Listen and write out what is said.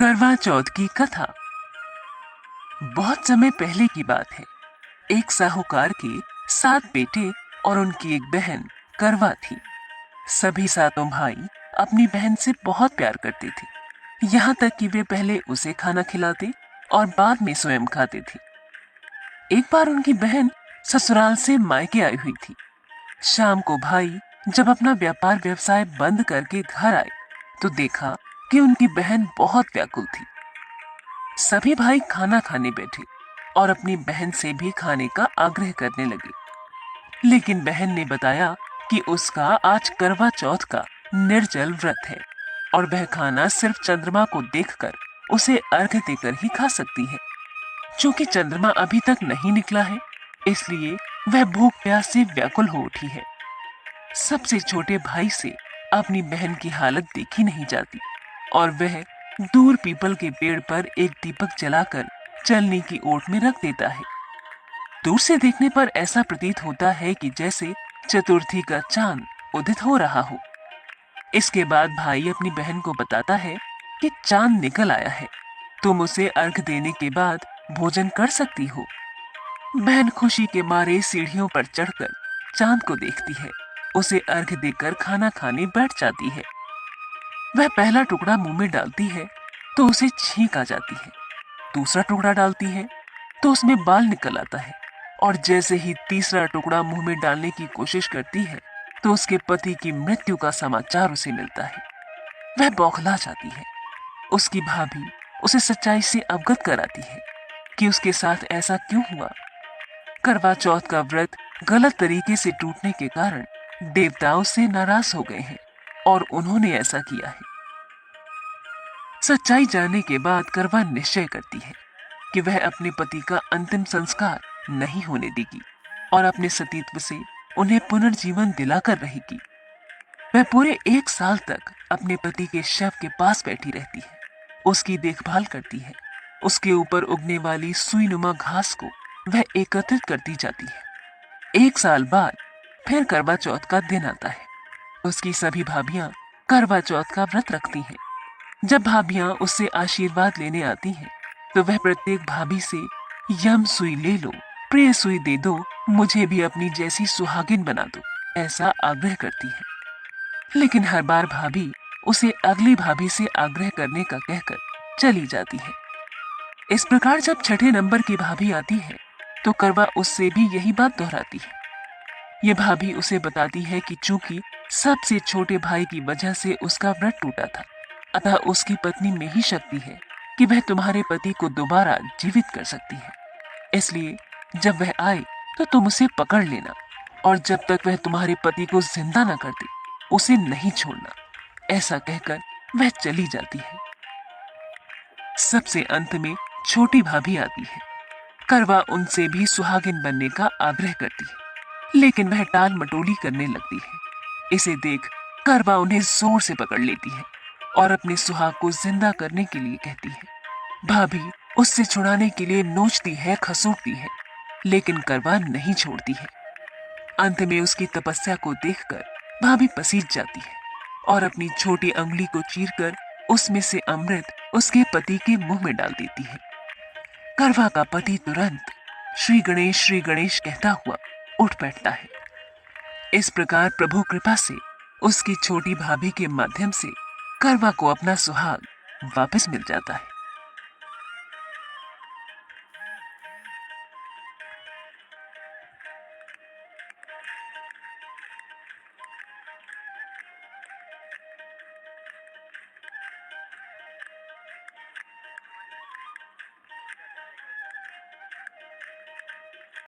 करवा चौथ की कथा। बहुत समय पहले की बात है। एक साहूकार के 7 बेटे और उनकी एक बहन करवा थी। सभी सातों भाई अपनी बहन से बहुत प्यार करते थे, यहाँ तक कि वे पहले उसे खाना खिलाते और बाद में स्वयं खाते थे। एक बार उनकी बहन ससुराल से मायके आई हुई थी। शाम को भाई जब अपना व्यापार व्यवसाय बंद करके घर आए तो देखा कि उनकी बहन बहुत व्याकुल थी। सभी भाई खाना खाने बैठे और अपनी बहन से भी खाने का आग्रह करने लगे, लेकिन बहन ने बताया कि उसका आज करवा चौथ का निर्जल व्रत है और वह खाना सिर्फ चंद्रमा को देखकर उसे अर्घ्य देकर ही खा सकती है। चूंकि चंद्रमा अभी तक नहीं निकला है, इसलिए वह भूख प्यास से व्याकुल हो उठी है। सबसे छोटे भाई से अपनी बहन की हालत देखी नहीं जाती और वह दूर पीपल के पेड़ पर एक दीपक जलाकर चलने की ओट में रख देता है। दूर से देखने पर ऐसा प्रतीत होता है कि जैसे चतुर्थी का चांद उदित हो रहा हो। इसके बाद भाई अपनी बहन को बताता है कि चांद निकल आया है, तुम उसे अर्घ देने के बाद भोजन कर सकती हो। बहन खुशी के मारे सीढ़ियों पर चढ़कर चांद को देखती है, उसे अर्घ देकर खाना खाने बैठ जाती है। वह पहला टुकड़ा मुंह में डालती है तो उसे छींक आ जाती है। दूसरा टुकड़ा डालती है तो उसमें बाल निकल आता है और जैसे ही तीसरा टुकड़ा मुंह में डालने की कोशिश करती है तो उसके पति की मृत्यु का समाचार उसे मिलता है। वह बौखला जाती है। उसकी भाभी उसे सच्चाई से अवगत कराती है कि उसके साथ ऐसा क्यों हुआ। करवा चौथ का व्रत गलत तरीके से टूटने के कारण देवता उससे नाराज हो गए हैं और उन्होंने ऐसा किया है। सच्चाई जानने के बाद करवा निश्चय करती है कि वह अपने पति का अंतिम संस्कार नहीं होने देगी और अपने सतीत्व से उन्हें पुनर्जीवन दिलाकर रहेगी। वह पूरे 1 साल तक अपने पति के शव के पास बैठी रहती है, उसकी देखभाल करती है। उसके ऊपर उगने वाली सुईनुमा घास को वह एकत्रित करती जाती है। 1 साल बाद फिर करवा चौथ का दिन आता है। उसकी सभी भाभियां करवा चौथ का व्रत रखती हैं। जब भाभियां उससे आशीर्वाद लेने आती हैं, तो वह प्रत्येक भाभी से यम सुई ले लो, प्रिय सुई दे दो, मुझे भी अपनी जैसी सुहागिन बना दो, ऐसा आग्रह करती है। लेकिन हर बार भाभी उसे अगली भाभी से आग्रह करने का कहकर चली जाती है। इस प्रकार जब 6ठे नंबर की भाभी आती है तो करवा उससे भी यही बात दोहराती है। ये भाभी उसे बताती है कि चूंकि सबसे छोटे भाई की वजह से उसका व्रत टूटा था, अतः उसकी पत्नी में ही शक्ति है कि वह तुम्हारे पति को दोबारा जीवित कर सकती है। इसलिए जब वह आए तो तुम उसे पकड़ लेना और जब तक वह तुम्हारे पति को जिंदा न कर दे उसे नहीं छोड़ना। ऐसा कहकर वह चली जाती है। सबसे अंत में छोटी भाभी आती है। करवा उनसे भी सुहागिन बनने का आग्रह करती है, लेकिन वह टाल मटोली करने लगती है। इसे देख करवा उन्हें जोर से पकड़ लेती है और अपने सुहाग को जिंदा करने के लिए कहती है। भाभी उससे छुड़ाने के लिए नोचती है, खसूटती है, लेकिन करवा नहीं छोड़ती है। अंत में उसकी तपस्या को देखकर भाभी पसीज जाती है और अपनी छोटी अंगुली को चीरकर उसमें से अमृत उसके पति के मुंह में डाल देती है। करवा का पति तुरंत श्री गणेश कहता हुआ उठ बैठता है। इस प्रकार प्रभु कृपा से उसकी छोटी भाभी के माध्यम से करवा को अपना सुहाग वापस मिल जाता है।